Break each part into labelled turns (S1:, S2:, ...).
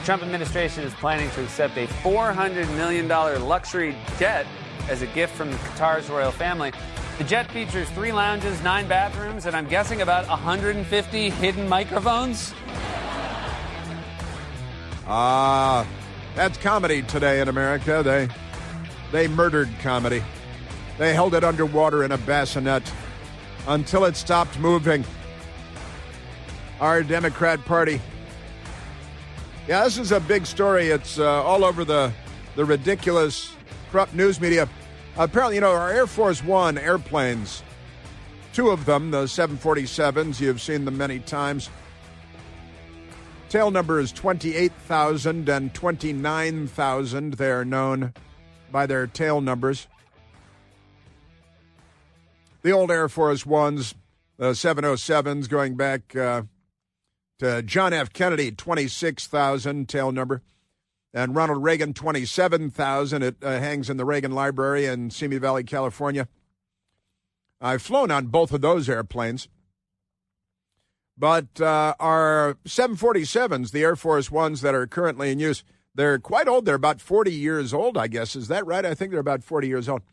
S1: Trump administration is planning to accept a $400 million luxury jet as a gift from Qatar's royal family. The jet features 3 lounges, 9 bathrooms, and I'm guessing about 150 hidden microphones.
S2: That's comedy today in America. They murdered comedy. They held it underwater in a bassinet until it stopped moving. Our Democrat Party. Yeah, this is a big story. It's all over the ridiculous, corrupt news media. Apparently, our Air Force One airplanes, 2 of them, the 747s, you've seen them many times. Tail number is 28,000 and 29,000. They are known by their tail numbers. The old Air Force Ones, the 707s, going back to John F. Kennedy, 26,000 tail number. And Ronald Reagan, 27,000. It hangs in the Reagan Library in Simi Valley, California. I've flown on both of those airplanes. But our 747s, the Air Force Ones that are currently in use, they're quite old. They're about 40 years old, I guess. Is that right? I think they're about 40 years old.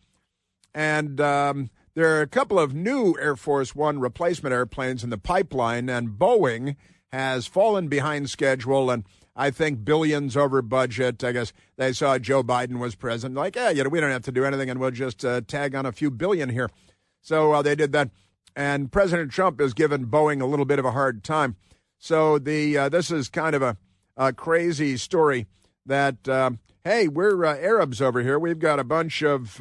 S2: And there are a couple of new Air Force One replacement airplanes in the pipeline, and Boeing has fallen behind schedule and I think billions over budget. I guess they saw Joe Biden was president. Like, we don't have to do anything, and we'll just tag on a few billion here. So they did that. And President Trump has given Boeing a little bit of a hard time. So this is kind of a crazy story that, hey, we're Arabs over here. We've got a bunch of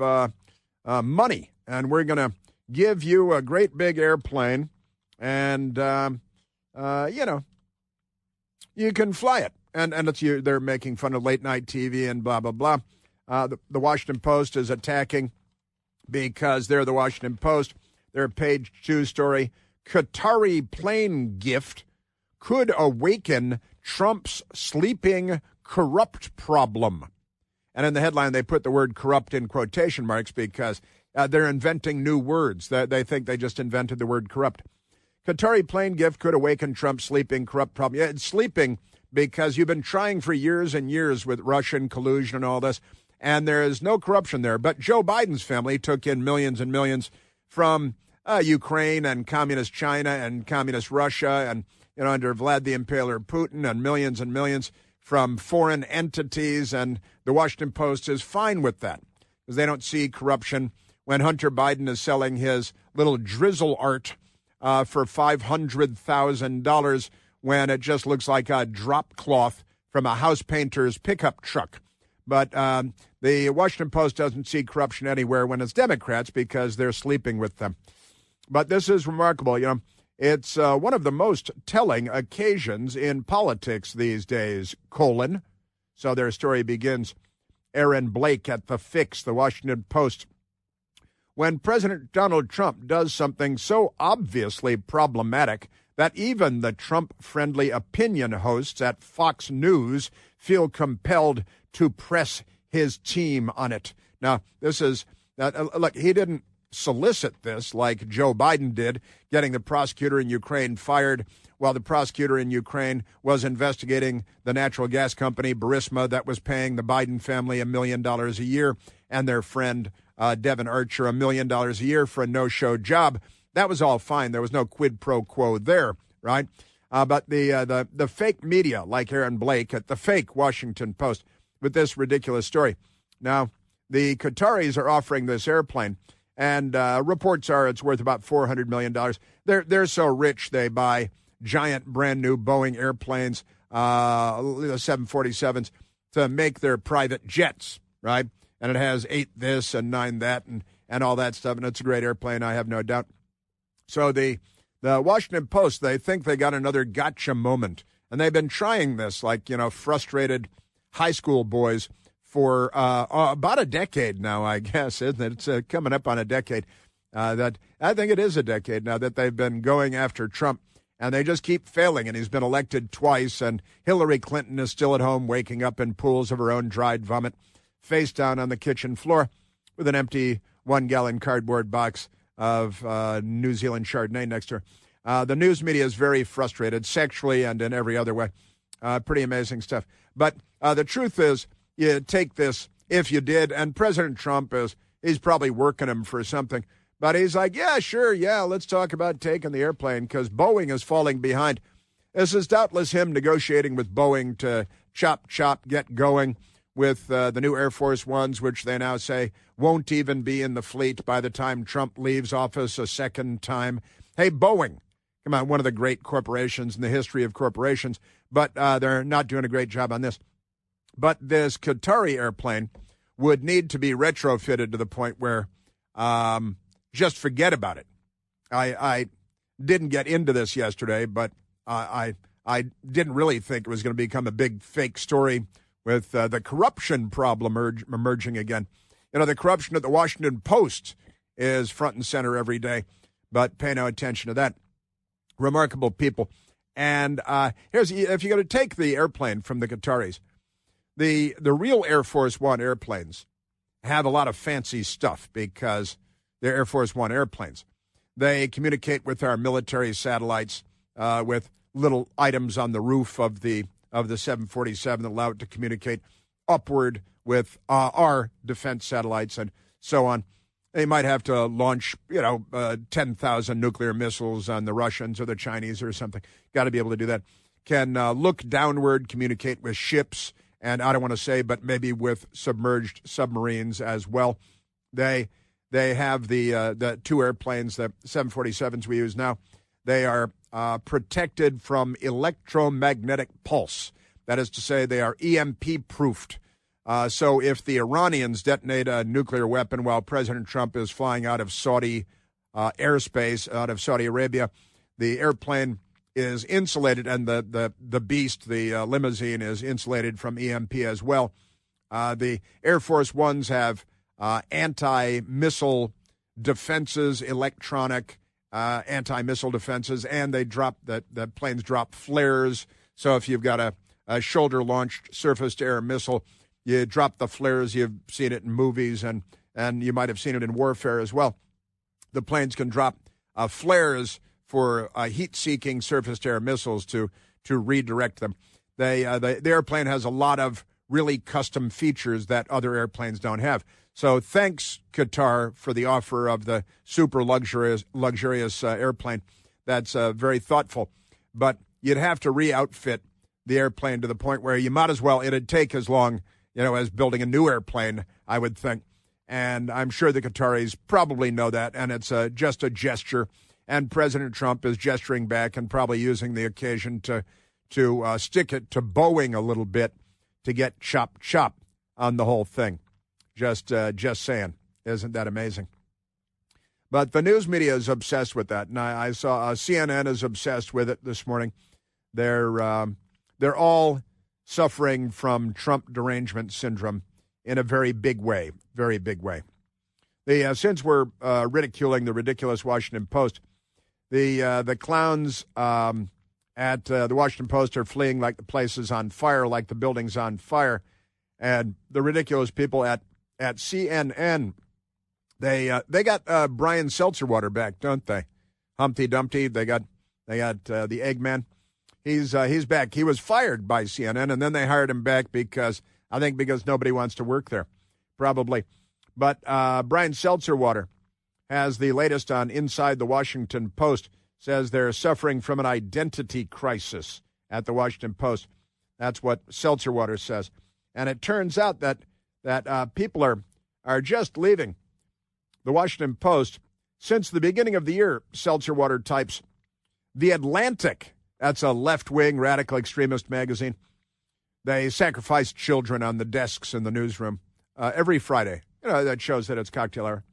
S2: money, and we're going to give you a great big airplane, and, you can fly it. And they're making fun of late-night TV and blah, blah, blah. The Washington Post is attacking because they're the Washington Post. Their page 2 story, Qatari plane gift could awaken Trump's sleeping corrupt problem. And in the headline, they put the word corrupt in quotation marks because they're inventing new words. They think they just invented the word corrupt. Qatari plane gift could awaken Trump's sleeping corrupt problem. Yeah, it's sleeping because you've been trying for years and years with Russian collusion and all this, and there is no corruption there. But Joe Biden's family took in millions and millions from Ukraine and communist China and communist Russia and, under Vlad the Impaler Putin, and millions from foreign entities. And the Washington Post is fine with that because they don't see corruption when Hunter Biden is selling his little drizzle art for $500,000 when it just looks like a drop cloth from a house painter's pickup truck. But the Washington Post doesn't see corruption anywhere when it's Democrats because they're sleeping with them. But this is remarkable. It's one of the most telling occasions in politics these days, So their story begins. Aaron Blake at The Fix, the Washington Post. When President Donald Trump does something so obviously problematic that even the Trump-friendly opinion hosts at Fox News feel compelled to press his team on it. Now, this is, look, he didn't solicit this like Joe Biden did, getting the prosecutor in Ukraine fired while the prosecutor in Ukraine was investigating the natural gas company Burisma that was paying the Biden family $1 million a year and their friend Devin Archer $1 million a year for a no-show job. That was all fine. There was no quid pro quo there, right? But the fake media, like Aaron Blake at the fake Washington Post, with this ridiculous story. Now, the Qataris are offering this airplane, and reports are it's worth about $400 million. They're so rich they buy giant brand new Boeing airplanes, the 747s, to make their private jets, right? And it has 8 this and 9 that and all that stuff, and it's a great airplane, I have no doubt. So the Washington Post, they think they got another gotcha moment, and they've been trying this like, frustrated high school boys for about a decade now, I guess, isn't it? It's coming up on a decade. That I think it is a decade now that they've been going after Trump, and they just keep failing, and he's been elected twice, and Hillary Clinton is still at home waking up in pools of her own dried vomit, face down on the kitchen floor with an empty 1-gallon cardboard box of New Zealand Chardonnay next to her. The news media is very frustrated, sexually and in every other way. Pretty amazing stuff. But the truth is, you take this, if you did, and President Trump he's probably working him for something. But he's like, yeah, sure, yeah, let's talk about taking the airplane because Boeing is falling behind. This is doubtless him negotiating with Boeing to chop, get going with the new Air Force Ones, which they now say won't even be in the fleet by the time Trump leaves office a second time. Hey, Boeing, come on, one of the great corporations in the history of corporations, but they're not doing a great job on this. But this Qatari airplane would need to be retrofitted to the point where just forget about it. I didn't get into this yesterday, but I didn't really think it was going to become a big fake story with the corruption problem emerging again. You know, the corruption at the Washington Post is front and center every day, but pay no attention to that. Remarkable people. And if you're going to take the airplane from the Qataris, the real Air Force One airplanes have a lot of fancy stuff because they're Air Force One airplanes. They communicate with our military satellites with little items on the roof of the 747 that allow it to communicate upward with our defense satellites and so on. They might have to launch, 10,000 nuclear missiles on the Russians or the Chinese or something. Got to be able to do that. Can look downward, communicate with ships, and I don't want to say, but maybe with submerged submarines as well. They have the two airplanes, the 747s we use now. They are protected from electromagnetic pulse. That is to say, they are EMP-proofed. So if the Iranians detonate a nuclear weapon while President Trump is flying out of Saudi airspace, out of Saudi Arabia, the airplane is insulated, and the beast, the limousine, is insulated from EMP as well. The Air Force Ones have anti-missile defenses, electronic anti-missile defenses, and they the planes drop flares. So if you've got a shoulder-launched surface-to-air missile, you drop the flares. You've seen it in movies, and you might have seen it in warfare as well. The planes can drop flares for heat-seeking surface-to-air missiles to redirect them. The airplane has a lot of really custom features that other airplanes don't have. So thanks, Qatar, for the offer of the super luxurious airplane. That's very thoughtful. But you'd have to re-outfit the airplane to the point where you might as well, it'd take as long, as building a new airplane, I would think. And I'm sure the Qataris probably know that, and it's just a gesture. And President Trump is gesturing back and probably using the occasion to stick it to Boeing a little bit to get chop on the whole thing. Just saying. Isn't that amazing? But the news media is obsessed with that. And I saw CNN is obsessed with it this morning. They're all suffering from Trump derangement syndrome in a very big way, very big way. Since we're ridiculing the ridiculous Washington Post, the clowns at the Washington Post are fleeing like the place is on fire, like the building's on fire. And the ridiculous people at CNN, they got Brian Seltzerwater back, don't they? Humpty Dumpty. They got the Eggman. He's back. He was fired by CNN, and then they hired him back because nobody wants to work there, probably. But Brian Seltzerwater has the latest on Inside the Washington Post. Says they're suffering from an identity crisis at the Washington Post. That's what Seltzerwater says. And it turns out that people are just leaving the Washington Post. Since the beginning of the year, Seltzerwater types, The Atlantic, that's a left-wing radical extremist magazine. They sacrifice children on the desks in the newsroom every Friday. That shows that it's cocktail hour.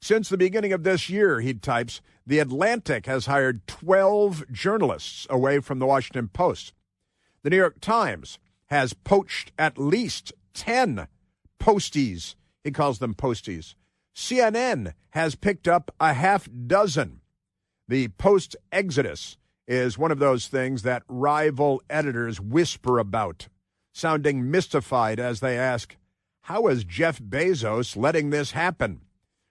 S2: Since the beginning of this year, he types, The Atlantic has hired 12 journalists away from the Washington Post. The New York Times has poached at least 10 posties. He calls them posties. CNN has picked up a half dozen. The Post exodus is one of those things that rival editors whisper about, sounding mystified as they ask, how is Jeff Bezos letting this happen?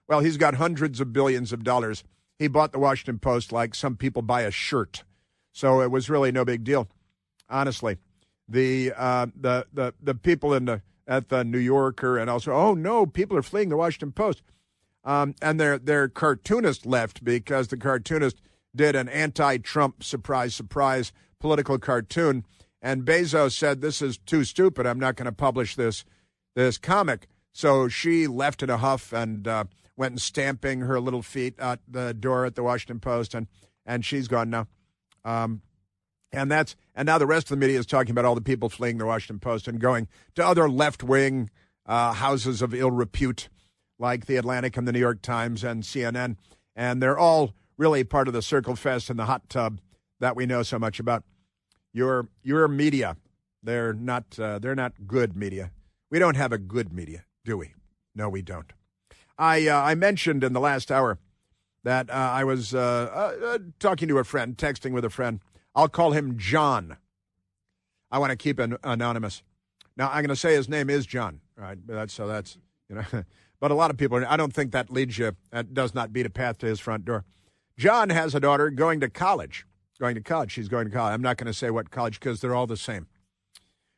S2: Well, he's got hundreds of billions of dollars. He bought the Washington Post like some people buy a shirt. So it was really no big deal. Honestly, the people at the New Yorker and also, oh no, people are fleeing the Washington Post, and their cartoonist left because the cartoonist did an anti-Trump surprise political cartoon, and Bezos said this is too stupid. I'm not going to publish this comic. So she left in a huff and went and stamping her little feet at the door at the Washington Post, and she's gone now. And now the rest of the media is talking about all the people fleeing the Washington Post and going to other left-wing houses of ill repute like the Atlantic and the New York Times and CNN, and they're all really part of the circle fest and the hot tub that we know so much about. Your media, they're not good media. We don't have a good media, do we? No, we don't. I mentioned in the last hour that I was talking to a friend, texting with a friend. I'll call him John. I want to keep him anonymous. Now, I'm going to say his name is John, right? That's you know. But a lot of people, I don't think that does not beat a path to his front door. John has a daughter going to college. She's going to college. I'm not going to say what college because they're all the same.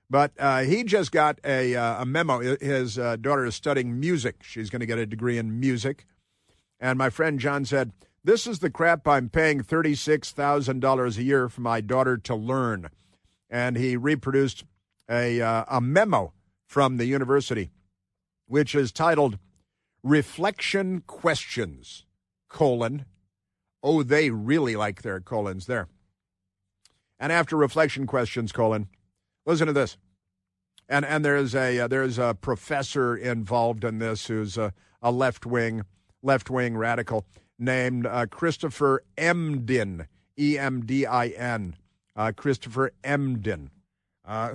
S2: But he just got a memo. His daughter is studying music. She's going to get a degree in music. And my friend John said, this is the crap I'm paying $36,000 a year for my daughter to learn. And he reproduced a memo from the university, which is titled Reflection Questions, : oh, they really like their colons there. And after reflection questions, listen to this. And there's a professor involved in this who's a left-wing radical named Christopher Emdin, Emdin, Christopher Emdin,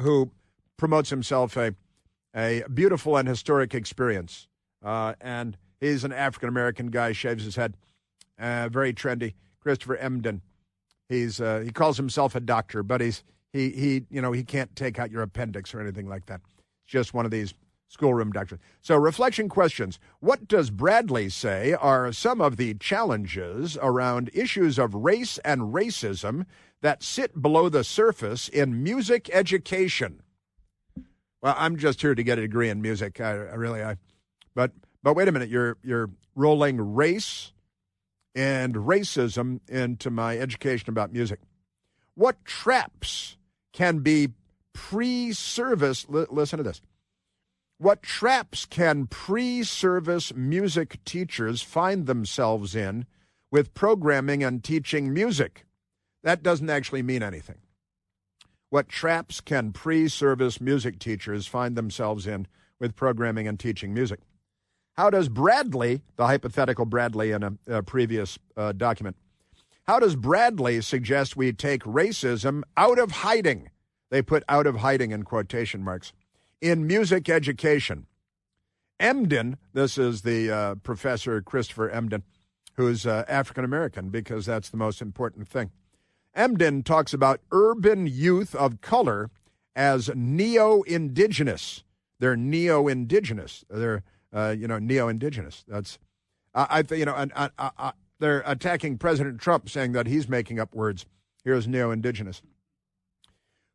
S2: who promotes himself a beautiful and historic experience. And he's an African-American guy, shaves his head, very trendy. Christopher Emdin. He calls himself a doctor, but he can't take out your appendix or anything like that. It's just one of these schoolroom doctors. So reflection questions. What does Bradley say are some of the challenges around issues of race and racism that sit below the surface in music education? Well, I'm just here to get a degree in music. But wait a minute. You're rolling race and racism into my education about music. What traps can be pre-service, listen to this. What traps can pre-service music teachers find themselves in with programming and teaching music? That doesn't actually mean anything. What traps can pre-service music teachers find themselves in with programming and teaching music? How does Bradley, the hypothetical Bradley in a previous document, how does Bradley suggest we take racism out of hiding? They put out of hiding in quotation marks. In music education. Emdin, this is the Professor Christopher Emdin, who's African-American because that's the most important thing. Emdin talks about urban youth of color as neo-indigenous. They're neo-indigenous. They're neo-indigenous. That's, they're attacking President Trump, saying that he's making up words. Here's neo-indigenous.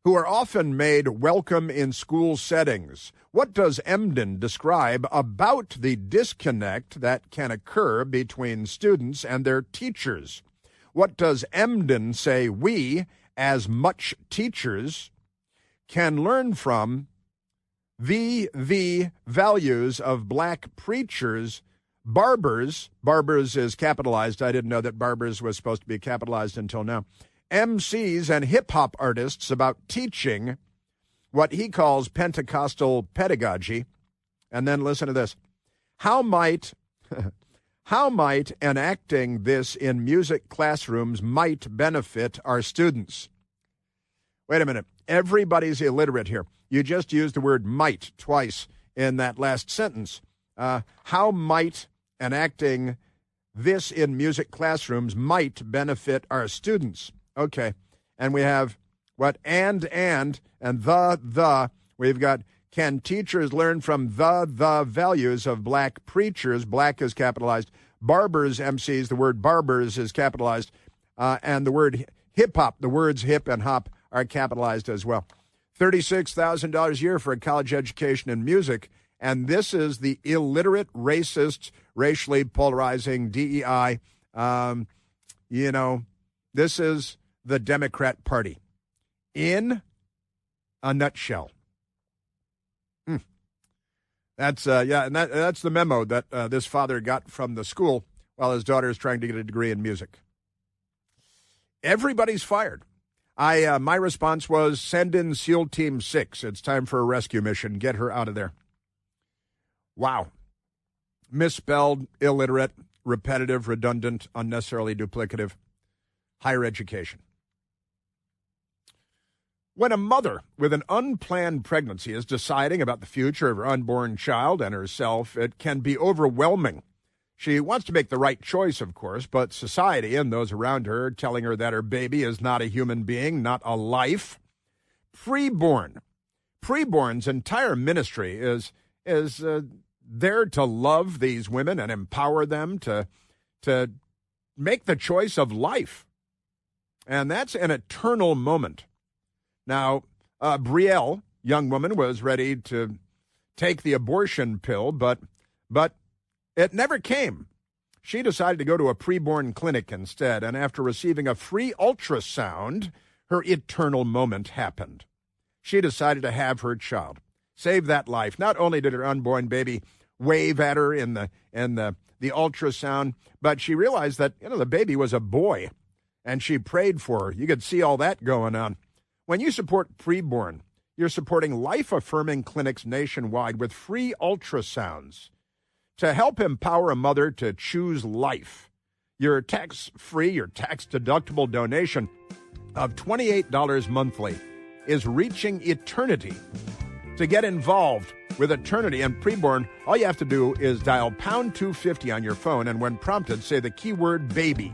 S2: Who are often made welcome in school settings. What does Emdin describe about the disconnect that can occur between students and their teachers? What does Emdin say we, as much teachers, can learn from the values of black preachers, barbers is capitalized. I didn't know that barbers was supposed to be capitalized until now. MCs and hip-hop artists about teaching what he calls Pentecostal pedagogy. And then listen to this. How might enacting this in music classrooms might benefit our students? Wait a minute. Everybody's illiterate here. You just used the word might twice in that last sentence. How might enacting this in music classrooms might benefit our students? Okay. And we have what and the. We've got, can teachers learn from the values of black preachers? Black is capitalized. Barbers, MCs, the word barbers is capitalized. And the word hip-hop, the words hip and hop are capitalized as well. $36,000 a year for a college education in music. And this is the illiterate, racist, racially polarizing DEI. This is the Democrat Party in a nutshell. That's that's the memo that this father got from the school while his daughter is trying to get a degree in music. Everybody's fired. My response was, send in SEAL Team 6. It's time for a rescue mission. Get her out of there. Wow. Misspelled, illiterate, repetitive, redundant, unnecessarily duplicative. Higher education. When a mother with an unplanned pregnancy is deciding about the future of her unborn child and herself, it can be overwhelming. She wants to make the right choice, of course, but society and those around her are telling her that her baby is not a human being, not a life. Preborn's entire ministry is there to love these women and empower them to make the choice of life. And that's an eternal moment. Now, Brielle, young woman, was ready to take the abortion pill, but it never came. She decided to go to a preborn clinic instead, and after receiving a free ultrasound, her eternal moment happened. She decided to have her child, save that life. Not only did her unborn baby wave at her in the ultrasound, but she realized that the baby was a boy, and she prayed for her. You could see all that going on. When you support preborn, you're supporting life-affirming clinics nationwide with free ultrasounds to help empower a mother to choose life. Your tax-free, your tax-deductible donation of $28 monthly is reaching eternity. To get involved with Eternity and Preborn, all you have to do is dial pound 250 on your phone, and when prompted, say the keyword baby.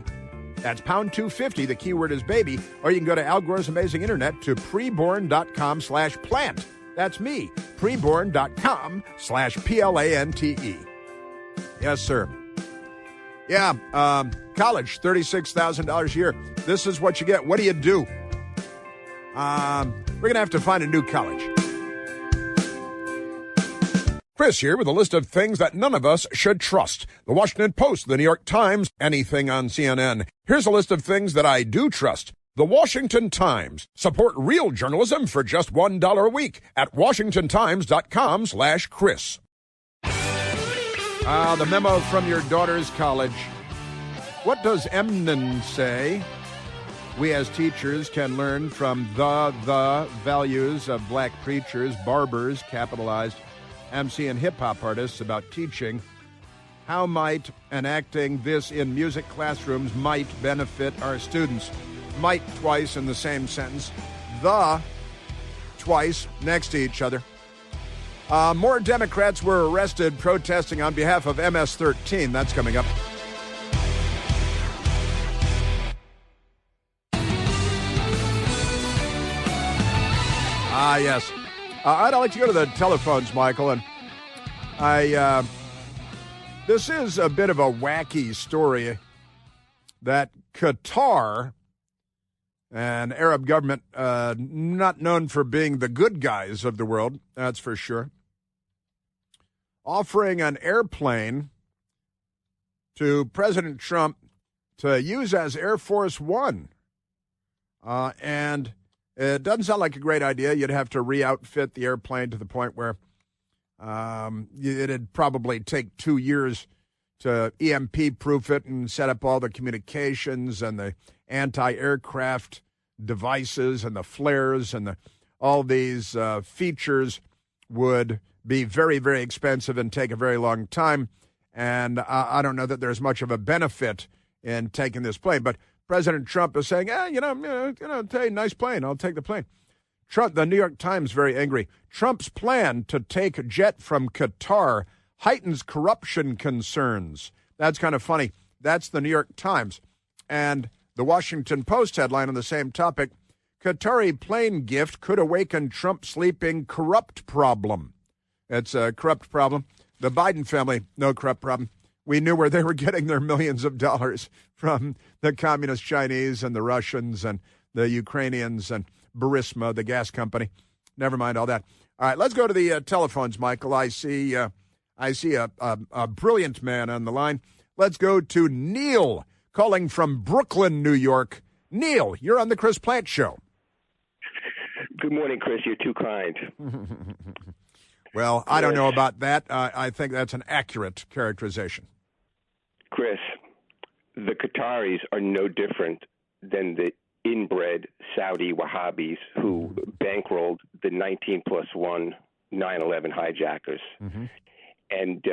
S2: That's pound 250, the keyword is baby, or you can go to Al Gore's Amazing Internet to preborn.com/plant. That's me, preborn.com/PLANTE. Yes, sir. Yeah, college, $36,000 a year. This is what you get. What do you do? We're going to have to find a new college. Chris here with a list of things that none of us should trust. The Washington Post, the New York Times, anything on CNN. Here's a list of things that I do trust. The Washington Times. Support real journalism for just $1 a week at washingtontimes.com/Chris. The memo from your daughter's college. What does Eminem say? We as teachers can learn from the values of black preachers, barbers, capitalized, MC and hip-hop artists about teaching. How might enacting this in music classrooms might benefit our students? Might twice in the same sentence. The twice next to each other. More Democrats were arrested protesting on behalf of MS-13. That's coming up. Yes. I'd like to go to the telephones, Michael, and this is a bit of a wacky story that Qatar, an Arab government not known for being the good guys of the world, that's for sure, offering an airplane to President Trump to use as Air Force One. And it doesn't sound like a great idea. You'd have to re-outfit the airplane to the point where it'd probably take 2 years to EMP-proof it and set up all the communications and the anti-aircraft devices and the flares and all these features would be very, very expensive and take a very long time. And I don't know that there's much of a benefit in taking this plane. But President Trump is saying, nice plane. I'll take the plane. Trump, the New York Times, very angry. Trump's plan to take a jet from Qatar heightens corruption concerns. That's kind of funny. That's the New York Times. And the Washington Post headline on the same topic, Qatari plane gift could awaken Trump sleeping corrupt problem. It's a corrupt problem. The Biden family, no corrupt problem. We knew where they were getting their millions of dollars from the communist Chinese and the Russians and the Ukrainians and Burisma, the gas company. Never mind all that. All right, let's go to the telephones, Michael. I see a brilliant man on the line. Let's go to Neil, calling from Brooklyn, New York. Neil, you're on the Chris Plante Show.
S3: Good morning, Chris. You're too kind.
S2: Well, I don't know about that. I think that's an accurate characterization.
S3: Chris, the Qataris are no different than the inbred Saudi Wahhabis who bankrolled the 19+1 9/11 hijackers. Mm-hmm. And,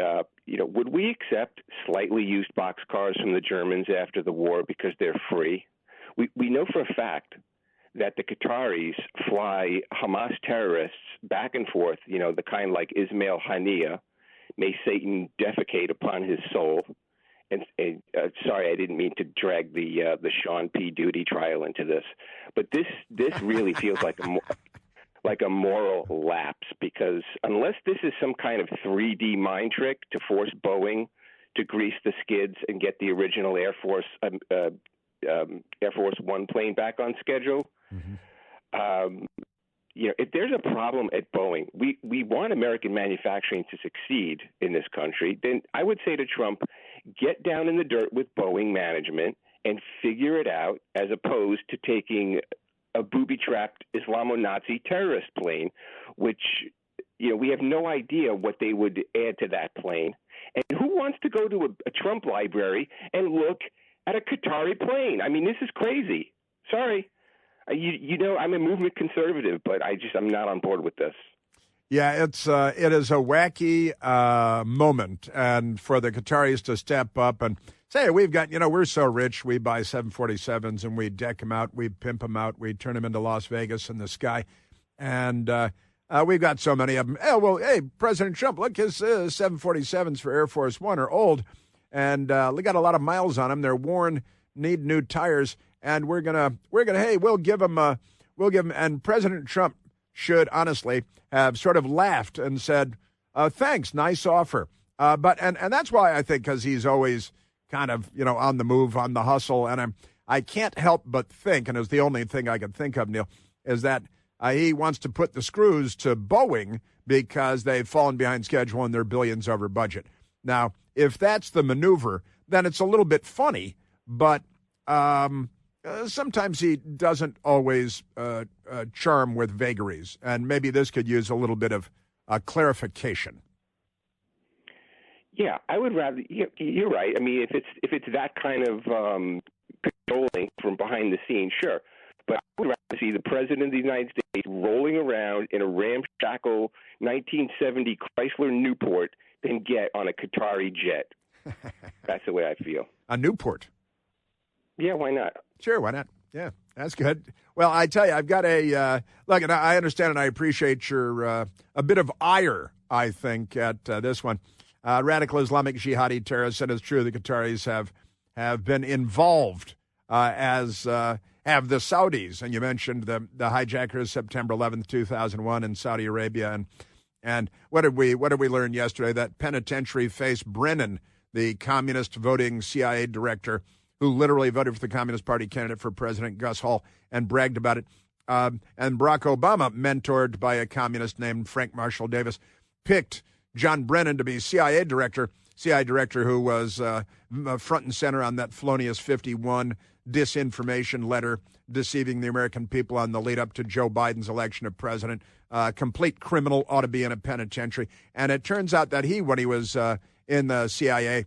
S3: would we accept slightly used boxcars from the Germans after the war because they're free? We know for a fact that the Qataris fly Hamas terrorists back and forth, the kind like Ismail Haniyeh, may Satan defecate upon his soul. And sorry, I didn't mean to drag the Sean P. Diddy trial into this, but this really feels like a moral lapse, because unless this is some kind of 3D mind trick to force Boeing to grease the skids and get the original Air Force One plane back on schedule. Mm-hmm. If there's a problem at Boeing, we want American manufacturing to succeed in this country, then I would say to Trump, get down in the dirt with Boeing management and figure it out, as opposed to taking a booby-trapped Islamo-Nazi terrorist plane, which, we have no idea what they would add to that plane. And who wants to go to a Trump library and look at a Qatari plane? I mean, this is crazy. Sorry. I'm a movement conservative, but I'm not on board with this.
S2: Yeah, it is a wacky moment, and for the Qataris to step up and say, we've got, we're so rich, we buy 747s and we deck them out, we pimp them out, we turn them into Las Vegas in the sky, and we've got so many of them. Hey, President Trump, look, his 747s for Air Force One are old, and they got a lot of miles on them. They're worn, need new tires. And we'll give them, and President Trump should honestly have sort of laughed and said, thanks, nice offer. But that's why I think, because he's always kind of, on the move, on the hustle. And I can't help but think, and it's the only thing I can think of, Neil, is that he wants to put the screws to Boeing because they've fallen behind schedule and they're billions over budget. Now, if that's the maneuver, then it's a little bit funny, but sometimes he doesn't always charm with vagaries, and maybe this could use a little bit of clarification.
S3: Yeah, I would rather. You're right. I mean, if it's that kind of controlling from behind the scenes, sure. But I would rather see the president of the United States rolling around in a ramshackle 1970 Chrysler Newport than get on a Qatari jet. That's the way I feel.
S2: A Newport.
S3: Yeah, why not?
S2: Sure, why not? Yeah, that's good. Well, I tell you, I've got look, and I understand and I appreciate your a bit of ire, I think, at this one. Radical Islamic jihadi terrorists, and it's true the Qataris have been involved, as have the Saudis. And you mentioned the hijackers September 11th, 2001 in Saudi Arabia. And what did we learn yesterday? That penitentiary face Brennan, the communist voting CIA director, who literally voted for the Communist Party candidate for president, Gus Hall, and bragged about it. And Barack Obama, mentored by a communist named Frank Marshall Davis, picked John Brennan to be CIA director who was front and center on that felonious 51 disinformation letter deceiving the American people on the lead up to Joe Biden's election of president. Complete criminal, ought to be in a penitentiary. And it turns out that when he was in the CIA,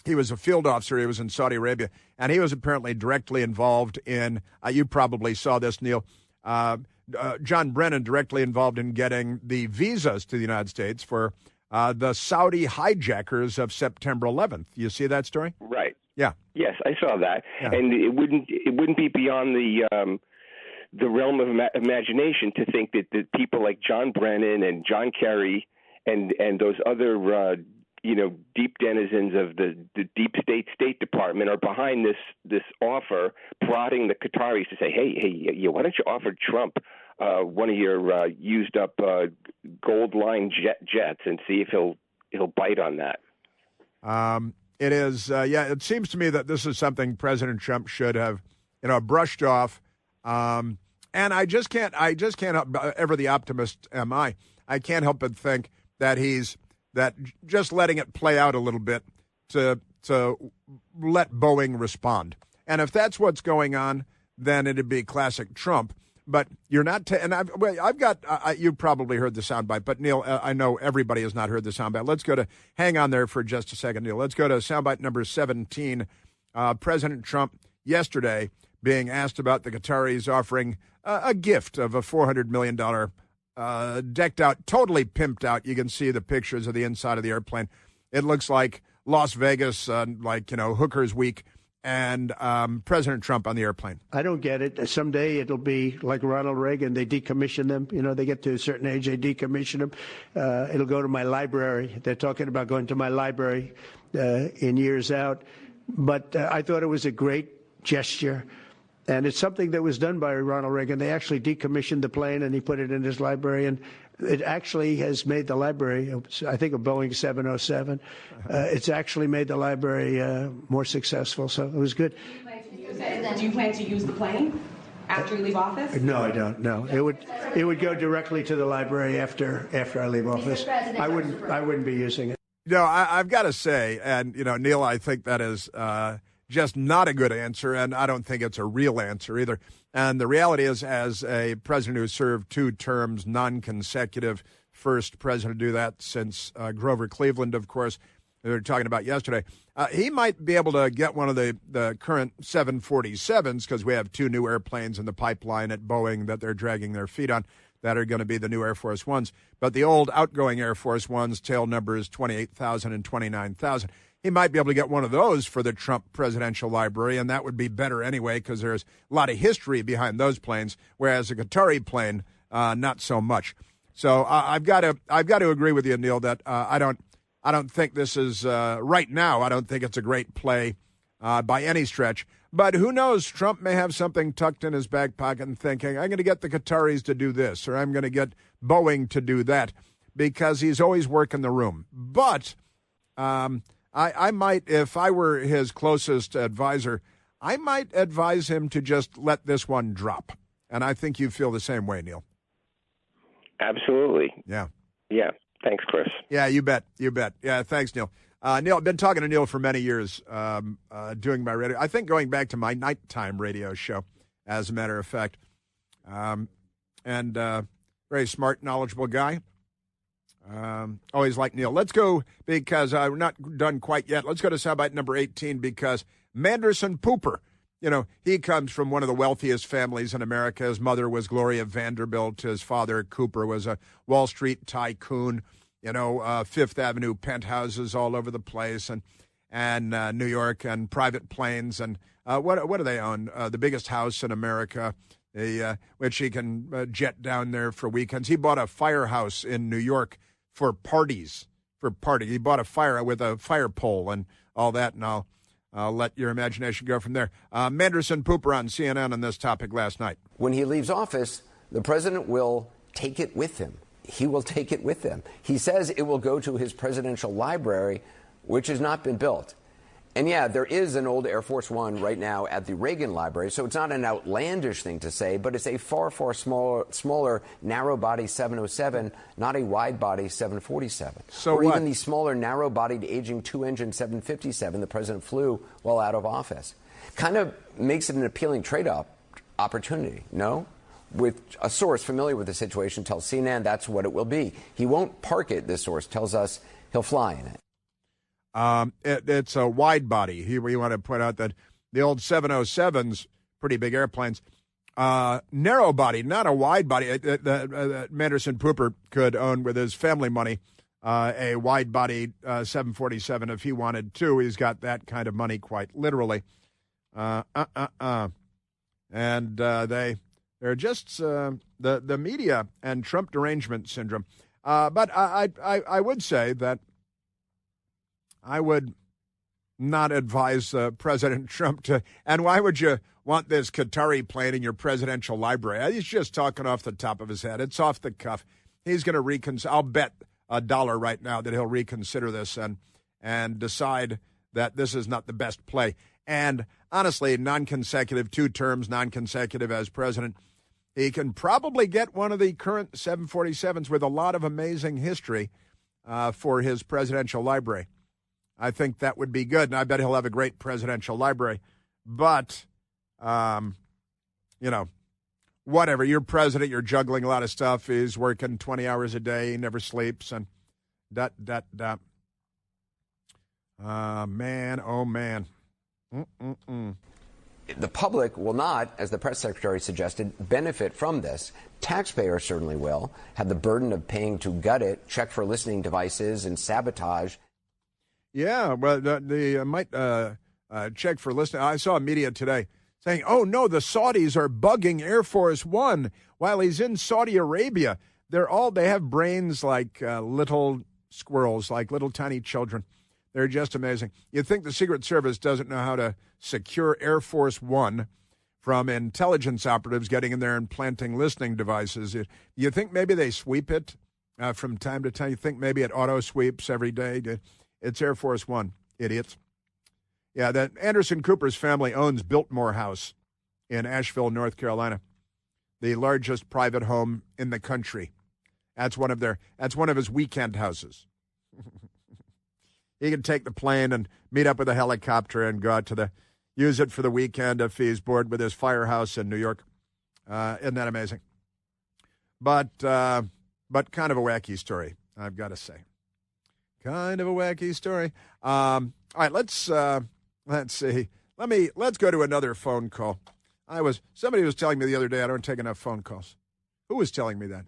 S2: he was a field officer. He was in Saudi Arabia, and he was apparently directly involved in, you probably saw this, Neil, John Brennan directly involved in getting the visas to the United States for the Saudi hijackers of September 11th. You see that story?
S3: Right.
S2: Yeah.
S3: Yes, I saw that.
S2: Yeah.
S3: And it wouldn't be beyond the realm of imagination to think that people like John Brennan and John Kerry and those other deep denizens of the deep State Department are behind this offer, prodding the Qataris to say, hey, why don't you offer Trump one of your used up gold line jets and see if he'll bite on that.
S2: It is, it seems to me that this is something President Trump should have, brushed off And I just can't ever the optimist am I can't help but think that just letting it play out a little bit to let Boeing respond. And if that's what's going on, then it'd be classic Trump. But you're not, and I've got, you've probably heard the soundbite, but Neil, I know everybody has not heard the soundbite. Hang on there for just a second, Neil. Let's go to soundbite number 17. President Trump yesterday being asked about the Qataris offering a gift of a $400 million decked out, totally pimped out. You can see the pictures of the inside of the airplane. It looks like Las Vegas, Hookers Week, and President Trump on the airplane.
S4: I don't get it. Someday it'll be like Ronald Reagan. They decommission them. They get to a certain age, they decommission them. It'll go to my library. They're talking about going to my library in years out. But I thought it was a great gesture. And it's something that was done by Ronald Reagan. They actually decommissioned the plane, and he put it in his library. And it actually has made the library, I think, a Boeing 707. It's actually made the library more successful. So it was good.
S5: Do you plan to use the plane after you leave office?
S4: No, I don't. No, it would go directly to the library after I leave office. I wouldn't be using it.
S2: I've got to say, and Neil, I think that is just not a good answer, and I don't think it's a real answer either. And the reality is, as a president who served 2 terms, non-consecutive, first president to do that since Grover Cleveland, of course, they were talking about yesterday, he might be able to get one of the current 747s, because we have 2 new airplanes in the pipeline at Boeing that they're dragging their feet on that are going to be the new Air Force Ones. But the old outgoing Air Force Ones, tail numbers 28,000 and 29,000. He might be able to get one of those for the Trump presidential library, and that would be better anyway, because there's a lot of history behind those planes, whereas a Qatari plane, not so much. So I've got to agree with you, Neil, that I don't think this is right now. I don't think it's a great play by any stretch. But who knows? Trump may have something tucked in his back pocket and thinking, I'm going to get the Qataris to do this, or I'm going to get Boeing to do that, because he's always working the room. But I might, if I were his closest advisor, I might advise him to just let this one drop. And I think you feel the same way, Neil.
S3: Absolutely.
S2: Yeah.
S3: Yeah. Thanks, Chris.
S2: Yeah, you bet. You bet. Yeah, thanks, Neil. Neil, I've been talking to Neil for many years, doing my radio. I think going back to my nighttime radio show, as a matter of fact. And very smart, knowledgeable guy. Always like Neil. Let's go, because we're not done quite yet. Let's go to soundbite number 18, because Manderson Pooper, he comes from one of the wealthiest families in America. His mother was Gloria Vanderbilt. His father, Cooper, was a Wall Street tycoon. Fifth Avenue penthouses all over the place, and New York, and private planes, and what do they own? The biggest house in America, which he can jet down there for weekends. He bought a firehouse in New York for parties. He bought a fire with a fire pole and all that, and I'll let your imagination go from there. Manderson Pooper on CNN on this topic last night.
S6: When he leaves office, the president will take it with him. He will take it with him. He says it will go to his presidential library, which has not been built. And yeah, there is an old Air Force One right now at the Reagan Library, so it's not an outlandish thing to say, but it's a far, far smaller narrow-body 707, not a wide-body 747.
S2: So
S6: or
S2: what?
S6: Even the smaller narrow-bodied aging 2-engine 757 the president flew while out of office. Kind of makes it an appealing trade-off opportunity, no? With a source familiar with the situation tells CNN that's what it will be. He won't park it, this source tells us. He'll fly in it.
S2: It's a wide body. We want to point out that the old 707s, pretty big airplanes, narrow body, not a wide body. Manderson Pooper could own with his family money a wide body 747 if he wanted to. He's got that kind of money, quite literally. And they're just the media and Trump derangement syndrome. But I would say that I would not advise President Trump to. And why would you want this Qatari plane in your presidential library? He's just talking off the top of his head. It's off the cuff. He's going to reconsider. I'll bet $1 right now that he'll reconsider this and decide that this is not the best play. And honestly, non-consecutive, 2 terms, non-consecutive as president. He can probably get one of the current 747s with a lot of amazing history for his presidential library. I think that would be good, and I bet he'll have a great presidential library. But, whatever. You're president, you're juggling a lot of stuff. He's working 20 hours a day, he never sleeps, and man, oh, man.
S6: The public will not, as the press secretary suggested, benefit from this. Taxpayers certainly will have the burden of paying to gut it, check for listening devices, and sabotage.
S2: Yeah, well, they might check for listening. I saw media today saying, oh, no, the Saudis are bugging Air Force One while he's in Saudi Arabia. They have brains like little squirrels, like little tiny children. They're just amazing. You'd think the Secret Service doesn't know how to secure Air Force One from intelligence operatives getting in there and planting listening devices. You think maybe they sweep it from time to time? You think maybe it auto sweeps every day? It's Air Force One, idiots. Yeah, that Anderson Cooper's family owns Biltmore House in Asheville, North Carolina, the largest private home in the country. That's one of his weekend houses. He can take the plane and meet up with a helicopter and go out use it for the weekend if he's bored with his firehouse in New York. Isn't that amazing? But kind of a wacky story, I've got to say. Kind of a wacky story. All right, let's see. Let's go to another phone call. Somebody was telling me the other day I don't take enough phone calls. Who was telling me that?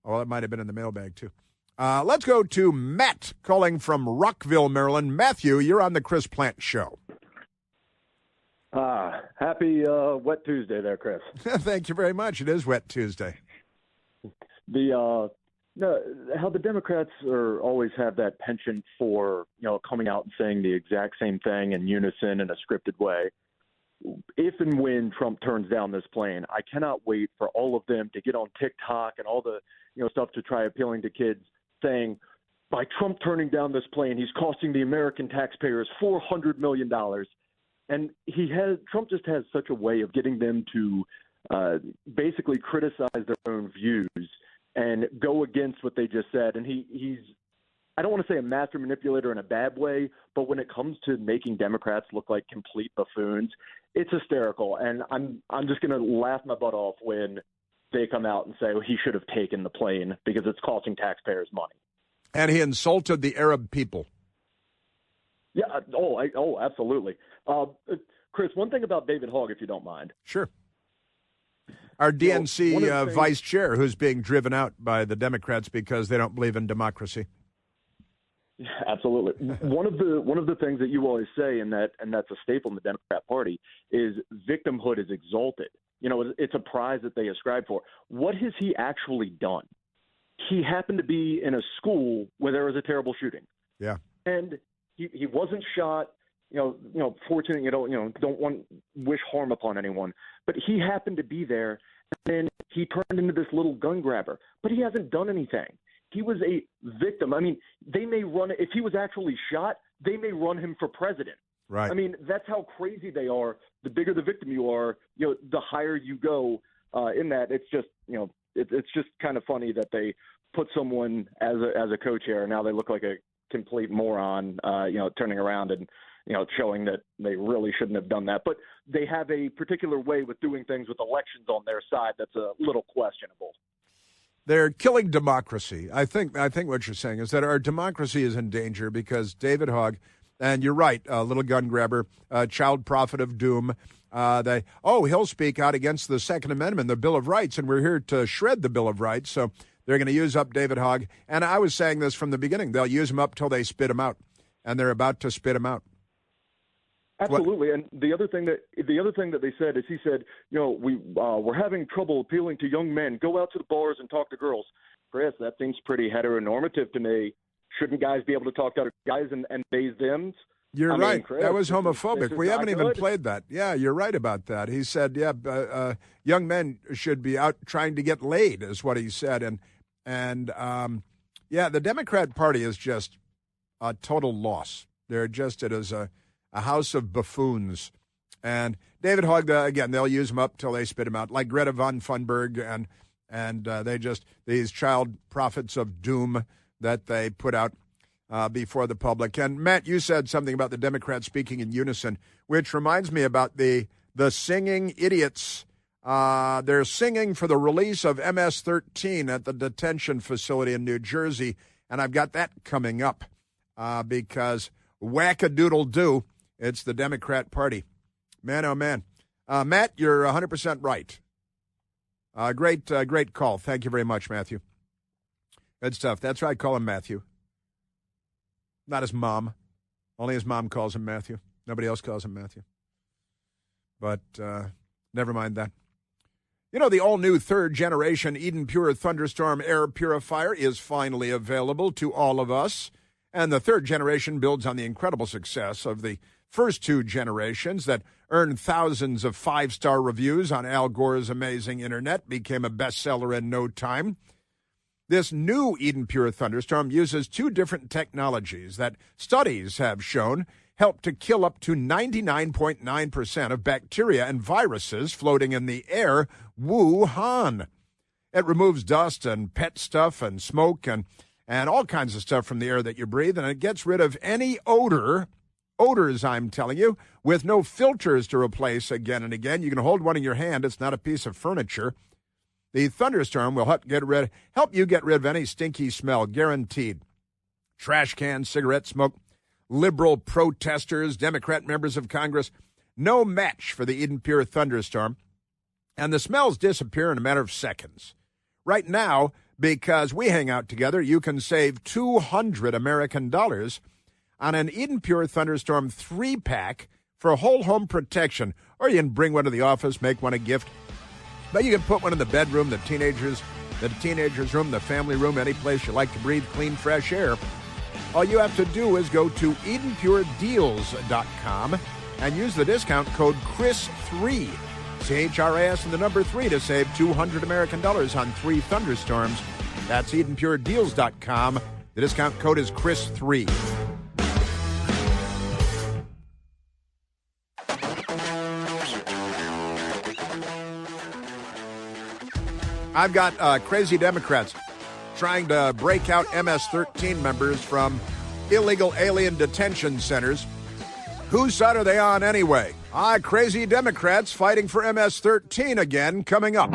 S2: Oh, it might have been in the mailbag too. Let's go to Matt calling from Rockville, Maryland. Matthew, you're on the Chris Plant Show.
S7: Happy Wet Tuesday there, Chris.
S2: Thank you very much. It is Wet Tuesday.
S7: How the Democrats always have that penchant for, coming out and saying the exact same thing in unison in a scripted way. If and when Trump turns down this plane, I cannot wait for all of them to get on TikTok and all the, stuff to try appealing to kids, saying, by Trump turning down this plane, he's costing the American taxpayers $400 million. And Trump just has such a way of getting them to basically criticize their own views and go against what they just said. And he's, I don't want to say a master manipulator in a bad way, but when it comes to making Democrats look like complete buffoons, it's hysterical. And I'm just going to laugh my butt off when they come out and say, well, he should have taken the plane because it's costing taxpayers money.
S2: And he insulted the Arab people.
S7: Yeah. Absolutely. Chris, one thing about David Hogg, if you don't mind.
S2: Sure. Our DNC vice chair, who's being driven out by the Democrats because they don't believe in democracy.
S7: Yeah, absolutely. One of the things that you always say, and that's a staple in the Democrat Party, is victimhood is exalted. It's a prize that they ascribe for. What has he actually done? He happened to be in a school where there was a terrible shooting.
S2: Yeah.
S7: And he wasn't shot. Fortunately, don't wish harm upon anyone. But he happened to be there, and then he turned into this little gun grabber. But he hasn't done anything. He was a victim. I mean, they may run – if he was actually shot, they may run him for president.
S2: Right.
S7: I mean, that's how crazy they are. The bigger the victim you are, the higher you go in that. It's just, it's just kind of funny that they put someone as a co-chair, and now they look like a complete moron, turning around and, showing that they really shouldn't have done that. But they have a particular way with doing things with elections on their side that's a little questionable.
S2: They're killing democracy. I think what you're saying is that our democracy is in danger because David Hogg, and you're right, little gun grabber, child prophet of doom, he'll speak out against the Second Amendment, the Bill of Rights, and we're here to shred the Bill of Rights. So they're going to use up David Hogg. And I was saying this from the beginning. They'll use him up till they spit him out, and they're about to spit him out.
S7: Absolutely, and the other thing that they said is he said, we're having trouble appealing to young men. Go out to the bars and talk to girls. Chris, that seems pretty heteronormative to me. Shouldn't guys be able to talk to other guys and they thems?
S2: You're right.
S7: Chris,
S2: that was homophobic. We haven't even played that. Yeah, you're right about that. He said, young men should be out trying to get laid, is what he said. And the Democrat Party is just a total loss. They're just, it is a a house of buffoons. And David Hogg, again, they'll use him up till they spit him out, like Greta von Thunberg and they just, these child prophets of doom that they put out before the public. And Matt, you said something about the Democrats speaking in unison, which reminds me about the singing idiots. They're singing for the release of MS-13 at the detention facility in New Jersey, and I've got that coming up because whack-a-doodle-doo, it's the Democrat Party. Man, oh, man. Matt, you're 100% right. Great call. Thank you very much, Matthew. Good stuff. That's right, call him Matthew. Not his mom. Only his mom calls him Matthew. Nobody else calls him Matthew. But never mind that. You know, the all-new third-generation Eden Pure Thunderstorm air purifier is finally available to all of us. And the third generation builds on the incredible success of the first two generations that earned thousands of five-star reviews on Al Gore's amazing internet, became a bestseller in no time. This new Eden Pure Thunderstorm uses two different technologies that studies have shown help to kill up to 99.9% of bacteria and viruses floating in the air. Wuhan. It removes dust and pet stuff and smoke and all kinds of stuff from the air that you breathe, and it gets rid of any odors, I'm telling you, with no filters to replace again and again. You can hold one in your hand. It's not a piece of furniture. The Thunderstorm will help you get rid of any stinky smell, guaranteed. Trash cans, cigarette smoke, liberal protesters, Democrat members of Congress, no match for the Eden Pure Thunderstorm. And the smells disappear in a matter of seconds. Right now, because we hang out together, you can save $200 American on an Eden Pure Thunderstorm 3-pack for whole home protection. Or you can bring one to the office, make one a gift. But you can put one in the bedroom, the teenager's room, the family room, any place you like to breathe clean, fresh air. All you have to do is go to EdenPureDeals.com and use the discount code CHRIS3, CHRIS and the number 3 to save $200 American on 3 Thunderstorms. That's EdenPureDeals.com. The discount code is CHRIS3. I've got crazy Democrats trying to break out MS-13 members from illegal alien detention centers. Whose side are they on anyway? Crazy Democrats fighting for MS-13 again, coming up.